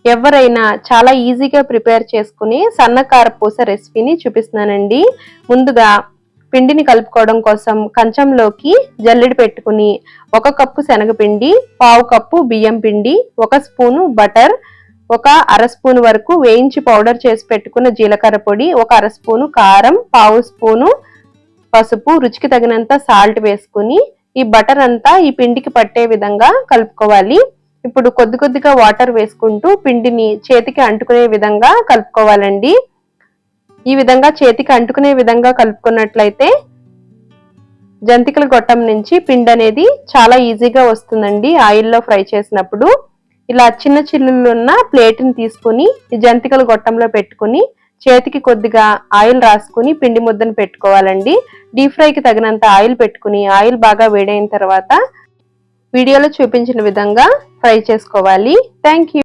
ఎవరైనా చాలా ఈజీగా ప్రిపేర్ చేసుకుని సన్నకారపూస రెసిపీని చూపిస్తున్నానండి. ముందుగా పిండిని కలుపుకోవడం కోసం కంచంలోకి జల్లెడ పెట్టుకుని 1 కప్పు శనగపిండి, 1/2 కప్పు బియ్యం పిండి, 1 స్పూను బటర్, 1 అర స్పూన్ వరకు వేయించి పౌడర్ చేసి పెట్టుకున్న జీలకర్ర పొడి, 1 అర స్పూను కారం, 1/2 స్పూను పసుపు, రుచికి తగినంత సాల్ట్ వేసుకుని ఈ బటర్ అంతా ఈ పిండికి పట్టే విధంగా కలుపుకోవాలి. ఇప్పుడు కొద్దిగా వాటర్ వేసుకుంటూ పిండిని చేతికి అంటుకునే విధంగా కలుపుకోవాలండి. ఈ విధంగా చేతికి అంటుకునే విధంగా కలుపుకున్నట్లయితే జంతికల గొట్టం నుంచి పిండి అనేది చాలా ఈజీగా వస్తుందండి. ఆయిల్లో ఫ్రై చేసినప్పుడు ఇలా చిన్న చిల్లులున్న ప్లేట్ని తీసుకుని ఈ జంతికల గొట్టంలో పెట్టుకుని చేతికి కొద్దిగా ఆయిల్ రాసుకుని పిండి ముద్దను పెట్టుకోవాలండి. డీప్ ఫ్రైకి తగినంత ఆయిల్ పెట్టుకుని ఆయిల్ బాగా వేడైన తర్వాత వీడియోలో చూపించిన విధంగా ఫ్రై చేసుకోవాలి. Thank you.